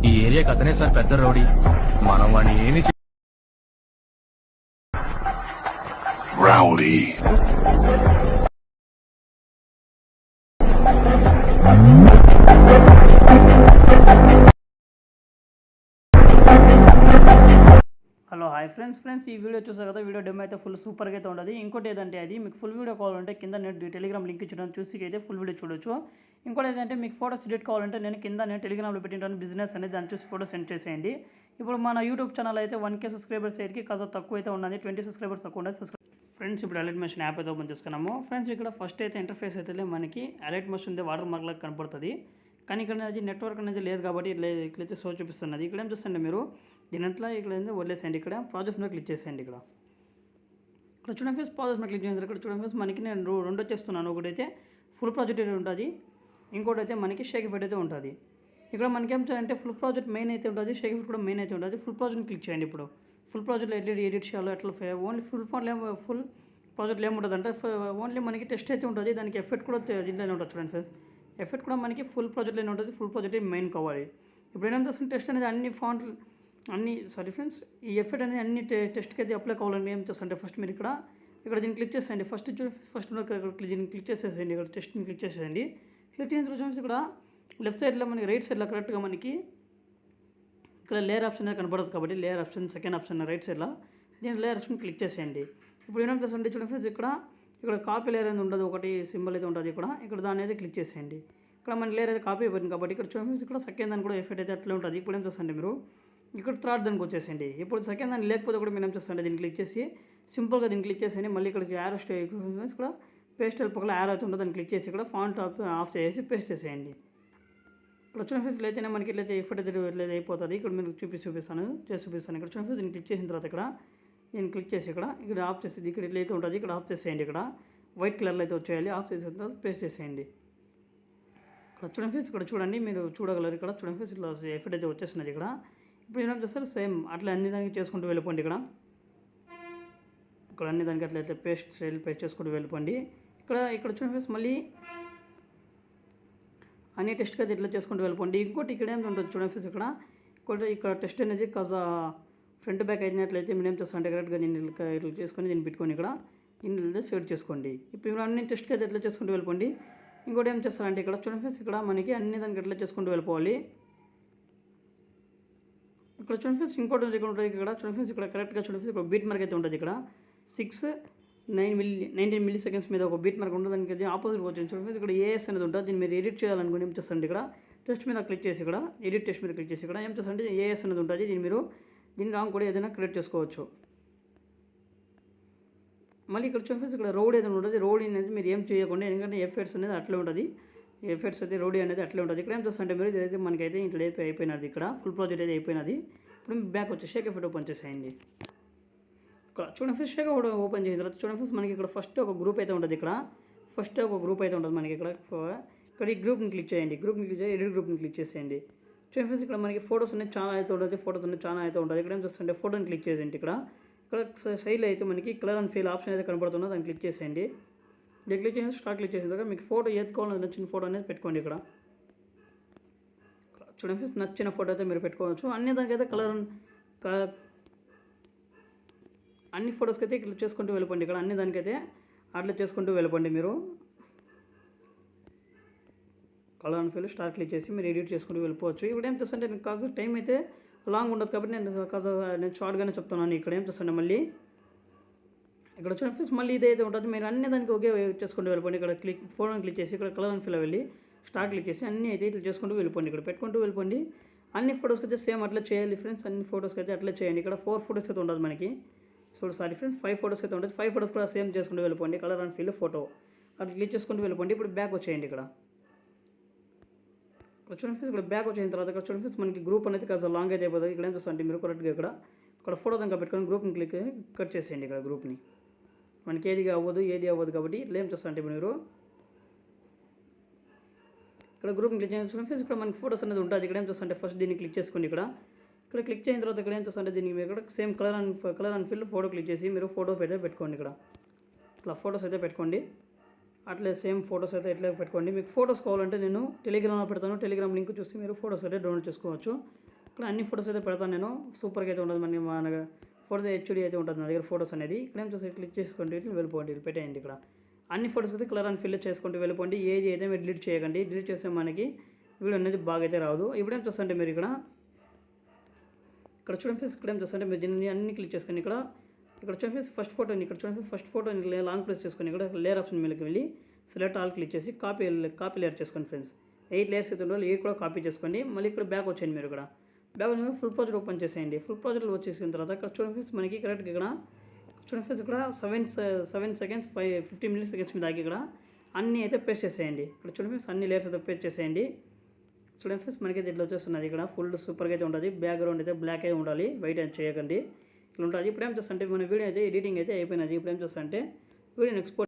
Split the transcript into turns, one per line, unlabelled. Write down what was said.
ఈ ఏరియాకి అతనే సార్ పెద్ద రౌడీ. మనం వాడిని ఏమి
Rowdy.
హలో హాయ్ ఫ్రెండ్స్ ఈ వీడియో చూసారు కదా. వీడియో డెమో అయితే ఫుల్ సూపర్గా అయితే ఉంటుంది. ఇంకోటి ఏదంటే అది మీకు ఫుల్ వీడియో కావాలంటే కింద నేను టెలిగ్రామ్ లింక్ ఇచ్చడం చూసి అయితే ఫుల్ వీడియో చూడొచ్చు. ఇంకోటి ఏదంటే మీకు ఫోటోస్ ఎడిట్ కావాలంటే నేను టెలిగ్రామ్లో పెట్టిన బిజినెస్ అనేది దాన్ని చూసి ఫోటో సెండ్ చేసేయండి. ఇప్పుడు మన యూట్యూబ్ ఛానల్ అయితే 1K సబ్స్క్రైబర్స్ అయితే కాస్త తక్కువ అయితే ఉన్నది, 20 సబ్స్క్రైబర్స్ తక్కువ ఉన్నది. ఫ్రెండ్స్ ఇప్పుడు అలర్ట్ మోషన్ యాప్ అయితే ఓపెన్ చేసుకున్నాము. ఫ్రెండ్స్ ఇక్కడ ఫస్ట్ అయితే ఇంటర్ఫేస్ అయితే మనకి అలర్ట్ మోషన్ ఉంది, వాటర్ మార్క్ లాగా కనపడుతుంది. కానీ ఇక్కడ అనేది నెట్వర్క్ అనేది లేదు కాబట్టి ఇట్లయితే షో చూపిస్తున్నది. ఇక్కడ ఏం చూస్తుంటే మీరు దీంట్లో ఇక్కడ వదిలేసేయండి. ఇక్కడ ప్రాజెక్ట్స్ మీద క్లిక్ చేసేయండి. ఇక్కడ చూడండి ఫ్రెండ్స్, ప్రాజెక్ట్స్ మీద క్లిక్ చేసిన ఇక్కడ చూడండి ఫ్రెండ్స్, మనకి నేను రెండు వచ్చేస్తున్నాను. ఒకటైతే ఫుల్ ప్రాజెక్ట్ అయితే ఉంటుంది, ఇంకోటి అయితే మనకి షేక్ ఎఫెక్ట్ అయితే ఉంటుంది. ఇక్కడ మనకి ఏం చేయాలంటే ఫుల్ ప్రాజెక్ట్ మెయిన్ అయితే ఉంటుంది, షేక్ ఎఫెక్ట్ కూడా మెయిన్ అయితే ఉంటుంది. ఫుల్ ప్రాజెక్ట్ని క్లిక్ చేయండి. ఇప్పుడు ఫుల్ ప్రాజెక్ట్లో ఎడిట్ చేయాలో ఎట్లా ఓన్లీ ఫుల్ ప్రాజెక్ట్లో ఏముంటుంది అంటే ఓన్లీ మనకి టెస్ట్ అయితే ఉంటుంది, దానికి ఎఫెక్ట్ కూడా దీంట్లోనే ఉంటుంది. చూడండి ఫ్రెండ్స్, ఎఫెక్ట్ కూడా మనకి ఫుల్ ప్రాజెక్ట్లోనే ఉంటుంది. ఫుల్ ప్రాజెక్ట్ మెయిన్ కావాలి. ఇప్పుడు ఏం చేస్తుంది, టెస్ట్ అనేది ఈ ఎఫెక్ట్ అనేది అన్ని టెస్ట్కి అయితే అప్లై కావాలండి. ఏం చేస్తుంటే ఫస్ట్ మీరు ఇక్కడ దీన్ని క్లిక్ చేసేయండి. ఫస్ట్ దీన్ని క్లిక్ చేసేసేయండి. ఇక్కడ టెస్ట్ని క్లిక్ చేసేయండి. క్లిక్ చేసిన తర్వాత ఇక్కడ లెఫ్ట్ సైడ్లో మనకి రైట్ సైడ్లో కరెక్ట్గా మనకి ఇక్కడ లేయర్ ఆప్షన్ అనేది కనపడదు కాబట్టి layer option second option right సైడ్లో దీని లేయర్ ఆప్షన్ క్లిక్ చేసేయండి. ఇప్పుడు ఏం చేస్తుంటే చూడండి ఫ్రెండ్స్, ఇక్కడ కాపీ లేయర్ అనేది ఉండదు, ఒకటి సింబల్ అయితే ఉంటుంది. ఇక్కడ దాని అయితే క్లిక్ చేసేయండి. ఇక్కడ మన లేయర్ అయితే కాపీ అయిపోయింది కాబట్టి ఇక్కడ చూడండి ఫ్రెండ్స్, ఇక్కడ సెకండ్ దాన్ని కూడా ఎఫెక్ట్ అయితే అట్లా ఉంటుంది. ఇప్పుడు ఏం చేస్తుంటే మీరు ఇక్కడ థర్డ్ దానికి వచ్చేసేయండి. ఇప్పుడు సెకండ్ దాన్ని లేకపోతే కూడా మీరు ఏం చేస్తుంటే దీన్ని క్లిక్ చేసి సింపుల్గా దీన్ని క్లిక్ చేసేయండి. మళ్ళీ ఇక్కడ యారో ఇక్కడ పేస్ట్ పక్కన యారో అయితే ఉంటుంది, దాన్ని క్లిక్ చేసి ఇక్కడ ఫాంట్ ఆఫ్ చేసి పేస్ట్ చేసేయండి. ఇక్కడ చూడండి ఫ్రెండ్స్, అయితేనే మనకి ఇట్లయితే ఎఫెక్ట్ అయితే అయిపోతుంది. ఇక్కడ మీరు చూపిస్తాను. ఇక్కడ చూడండి ఫ్రెండ్స్, దీన్ని క్లిక్ చేసిన తర్వాత దీన్ని క్లిక్ చేసి ఇక్కడ ఆఫ్ చేసేది. ఇక్కడ ఇట్లయితే ఉంటుంది, ఇక్కడ ఆఫ్ చేసేయండి. ఇక్కడ వైట్ కలర్లో అయితే వచ్చేయాలి. ఆఫ్ చేసిన తర్వాత పేస్ట్ చేసేయండి. ఇక్కడ చూడండి ఫ్రెండ్స్, ఇక్కడ చూడండి, మీరు చూడగలరు. ఇక్కడ చూడండి ఫ్రెండ్స్, ఇట్లా ఎఫెక్ట్ అయితే వచ్చేస్తున్నది. ఇప్పుడు ఏం చేస్తారు, సేమ్ అట్లా అన్ని దానికి చేసుకుంటూ వెళ్ళిపోండి. ఇక్కడ అన్ని దానికి అట్లయితే పేస్ట్ చేసుకుంటూ వెళ్ళిపోండి. ఇక్కడ చూడండి ఫ్రెండ్స్, మళ్ళీ అన్ని టెస్ట్కి అయితే ఇట్లా చేసుకుంటూ వెళ్ళిపోండి. ఇంకోటి ఇక్కడ ఏం ఉంటుంది చూడండి ఫ్రెండ్స్, ఇక్కడ టెస్ట్ అనేది కాస్త ఫ్రంట్ బ్యాక్ అయినట్లయితే మీరు ఏం చేస్తారంటే కరెక్ట్గా దీన్ని ఇట్లా చేసుకొని దీన్ని పెట్టుకొని దీన్ని సెట్ చేసుకోండి. ఇప్పుడు మీరు అన్ని టెస్ట్కి అయితే ఎట్లా చేసుకుంటూ వెళ్ళిపోండి. ఇంకోటి ఏం చేస్తారంటే ఇక్కడ చూడండి ఫ్రెండ్స్, ఇక్కడ మనకి అన్ని దానికి ఎట్లా చేసుకుంటూ వెళ్ళిపోవాలి. ఇక్కడ చూడండి ఫ్రెండ్స్, ఇంకోటి ఉంటుంది. ఇక్కడ చూడండి ఫ్రెండ్స్, ఇక్కడ కరెక్ట్గా చూడండి ఫ్రెండ్స్, ఇక్కడ బీట్ మార్క్ అయితే ఉంటుంది. ఇక్కడ 19 మిల్లీ సెకండ్స్ మీద ఒక బీట్ మార్క్ ఉంటుంది. దానికి ఆపోజిట్ వచ్చింది చూడండి ఫ్రెండ్స్, ఇక్కడ ఏఎస్ అనేది ఉంటుంది. దీన్ని మీరు ఎడిట్ చేయాలనుకుని ఏం చేస్తారంటే ఇక్కడ టెస్ట్ మీద క్లిక్ చేసి ఎడిట్ టెస్ట్ మీద క్లిక్ చేసి ఏం చేస్తారంటే ఏఎస్ అనేది ఉంటుంది. దీన్ని రాంగ్ కూడా ఏదైనా క్రియేట్ చేసుకోవచ్చు. మళ్ళీ ఇక్కడ చూడండి ఫ్రెండ్స్, ఇక్కడ రోడ్ ఏదైనా ఉంటుంది. రోడ్ అనేది మీరు ఏం చేయకుండా, ఎందుకంటే ఎఫెక్ట్స్ అనేది అట్లే ఉంటుంది. ఎఫెక్ట్స్ అయితే రోడ్ అనేది అట్లే ఉంటుంది. ఇక్కడ ఏం చేస్తారంటే మీరు ఇదైతే మనకైతే ఇంట్లో అయిపోయినది. ఇక్కడ ఫుల్ ప్రాజెక్ట్ అయితే అయిపోయినది. ఇప్పుడు బ్యాక్ వచ్చి షేక్ ఎఫెక్ట్ ఓపెన్ చేసేయండి. ఇక్కడ చూడండి ఫ్రెండ్స్, షేక్ ఎఫెక్ట్ ఓపెన్ చేసిన తర్వాత చూడండి ఫ్రెండ్స్, మనకి ఇక్కడ ఫస్ట్ ఒక గ్రూప్ అయితే ఉంటుంది. ఫస్ట్ ఒక గ్రూప్ అయితే ఉంటుంది మనకి. ఇక్కడ ఈ గ్రూప్ని క్లిక్ చేయండి. ఎడిట్ గ్రూప్ని క్లిక్ చేసేయండి. చూడండి ఫ్రెండ్స్, ఇక్కడ మనకి ఫోటోస్ అనేది చాలా అయితే ఉంటుంది. ఇక్కడ ఏం చేస్తుంటే ఫోటోని క్లిక్ చేసేయండి. ఇక్కడ సైడ్లో అయితే మనకి కలర్ అండ్ ఫీల్ ఆప్షన్ అయితే కనబడుతుందో దాన్ని క్లిక్ చేసేయండి. దీన్ని క్లిక్ చేసి స్టార్ట్ క్లిక్ చేసిన తర్వాత మీకు ఫోటో ఏది కావాలో నచ్చిన ఫోటో అనేది పెట్టుకోండి. ఇక్కడ చూడండి ఫ్రెండ్స్, నచ్చిన ఫోటో అయితే మీరు పెట్టుకోవచ్చు. దానికైతే అన్ని ఫొటోస్కి అయితే ఇట్లా చేసుకుంటూ వెళ్ళిపోండి. ఇక్కడ అన్ని దానికైతే అట్లా చేసుకుంటూ వెళ్ళిపోండి. మీరు colour and feel start click చేసి మీరు ఎడిట్ చేసుకుంటూ వెళ్ళిపోవచ్చు. ఇప్పుడు ఏం చేస్తుంటే నేను కాస్త టైం అయితే లాంగ్ ఉండదు కాబట్టి నేను షార్ట్గానే చెప్తున్నాను. ఇక్కడ ఏం చేస్తుంటే మళ్ళీ ఇక్కడ చూడండి ఫ్రెండ్స్, మళ్ళీ ఇదైతే ఉంటుంది. మీరు అన్ని దానికి ఒకే చేసుకుంటూ వెళ్ళిపోండి. ఇక్కడ ఫోటోని క్లిక్ చేసి ఇక్కడ కలర్ అండ్ ఫీల్ వెళ్ళి స్టార్ట్ క్లిక్ చేసి అన్నీ అయితే ఇట్లా చేసుకుంటూ వెళ్ళిపోండి. ఇక్కడ పెట్టుకుంటూ వెళ్ళిపోండి. అన్ని ఫొటోస్కి అయితే సేమ్ అట్లా చేయాలి ఫ్రెండ్స్. అన్ని ఫొటోస్కి అయితే అట్లా చేయండి. ఇక్కడ 4 ఫొటోస్ అయితే ఉంటుంది మనకి. ఫ్రెండ్స్ 5 ఫొటోస్ అయితే ఉంటుంది. 5 ఫొటోస్ కూడా సేమ్ చేసుకుంటూ వెళ్ళిపోండి. కలర్ అండ్ ఫీల్ ఫోటో అట్లా క్లిక్ చేసుకుంటూ వెళ్ళిపోండి. ఇప్పుడు బ్యాక్ వచ్చేయండి. ఇక్కడ చూడండి ఫ్రెండ్స్, ఇక్కడ బ్యాక్ వచ్చిన తర్వాత ఇక్కడ చూడండి ఫ్రెండ్స్, మనకి గ్రూప్ అనేది కాస్త లాంగ్ అయితే అయిపోతుంది. ఇక్కడ ఏం చేస్తారంటే మీరు కరెక్ట్గా ఇక్కడ ఫోటో దాకా పెట్టుకొని గ్రూప్ని కట్ చేసేయండి. ఇక్కడ గ్రూప్ని మనకి ఏది అవ్వదు కాబట్టి ఇట్లా ఏం చేస్తారంటే మీరు ఇక్కడ గ్రూప్ని క్లిక్ చేసిన ఫ్రెండ్స్, ఇక్కడ మనకి ఫోటోస్ అనేది ఉంటుంది. ఇక్కడ ఏం చేస్తారంటే ఫస్ట్ దీన్ని క్లిక్ చేసుకోండి. ఇక్కడ క్లిక్ చేసిన తర్వాత ఇక్కడ ఏం చేస్తారంటే దీనికి ఇక్కడ same colour and feel photo click చేసి మీరు ఫోటో పెట్టుకోండి. ఇక్కడ ఇట్లా ఫొటోస్ అయితే పెట్టుకోండి. అట్లే సేమ్ ఫొటోస్ అయితే ఎట్లా పెట్టుకోండి. మీకు ఫొటోస్ కావాలంటే నేను టెలిగ్రామ్లో పెడతాను. టెలిగ్రామ్ లింక్ చూసి మీరు ఫొటోస్ అయితే డౌన్లోడ్ చేసుకోవచ్చు. ఇక్కడ అన్ని ఫొటోస్ అయితే పెడతాను నేను. సూపర్గా అయితే ఉంటుంది మన ఫోటోస్ హెచ్డి అయితే ఉంటుంది నా దగ్గర ఫొటోస్ అనేది. ఇక్కడ ఏం చూసి క్లిక్ చేసుకోండి, ఇట్లా వెళ్ళిపోండి, ఇట్లా పెట్టేయండి. ఇక్కడ అన్ని ఫొటోస్ అయితే కలర్ అండ్ ఫిల్ చేసుకుంటూ వెళ్ళిపోండి. ఏది అయితే మీరు డిలీట్ చేయకండి. డిలీట్ చేస్తే మనకి వీడియో అనేది బాగా అయితే రాదు. ఇప్పుడేం చూస్తుంటే మీరు ఇక్కడ చూడండి ఫ్రెండ్స్, ఇక్కడ ఏం చూస్తుంటే మీరు దీన్ని అన్ని క్లిక్ చేసుకొని ఇక్కడ చూడండి ఫ్రెండ్స్ ఫస్ట్ ఫోటోని ఇక్కడ చూడండి ఫస్ట్ ఫోటోని లాంగ్ ప్రెస్ చేసుకొని ఇక్కడ లేయర్ ఆప్షన్ మీదకి వెళ్ళి సెలెక్ట్ ఆల్ క్లిక్ చేసి కాపీ లేయర్ చేసుకోండి ఫ్రెండ్స్. 8 లేయర్స్ అయితే ఉండాలి, 8 కూడా కాపీ చేసుకోండి. మళ్ళీ ఇక్కడ బ్యాక్ వచ్చేయండి. మీరు ఇక్కడ బ్యాక్ వచ్చి ఫుల్ ప్రాజెక్ట్ ఓపెన్ చేసేయండి. ఫుల్ ప్రాజెక్ట్ వచ్చేసిన తర్వాత ఇక్కడ చూడండి ఫ్రెండ్స్ మనకి కరెక్ట్గా ఇక్కడ చూడండి ఫ్రెండ్స్ ఇక్కడ 7 సెకండ్స్ 50 మిల్లీ సెకండ్స్ మీద ఆగి ఇక్కడ అన్నీ అయితే పేస్ట్ చేసేయండి. ఇక్కడ చూడండి ఫ్రెండ్స్ అన్ని లేయర్స్ అయితే పేస్ట్ చేసేయండి. చూడండి ఫ్రెండ్స్ మనకి అయితే ఇట్లా వచ్చేస్తున్నది. ఇక్కడ ఫుల్ సూపర్గా అయితే ఉంటుంది. బ్యాక్గ్రౌండ్ అయితే బ్లాక్ అయితే ఉండాలి, వైట్ అయితే చేయకండి. ఇట్లా ఉంటుంది. ఇప్పుడు ఏం చేస్తా అంటే మన వీడియో అయితే ఎడిటింగ్ అయితే అయిపోయినది. ఇప్పుడు ఏం చేస్తా అంటే వీడియోని ఎక్స్పోర్ట్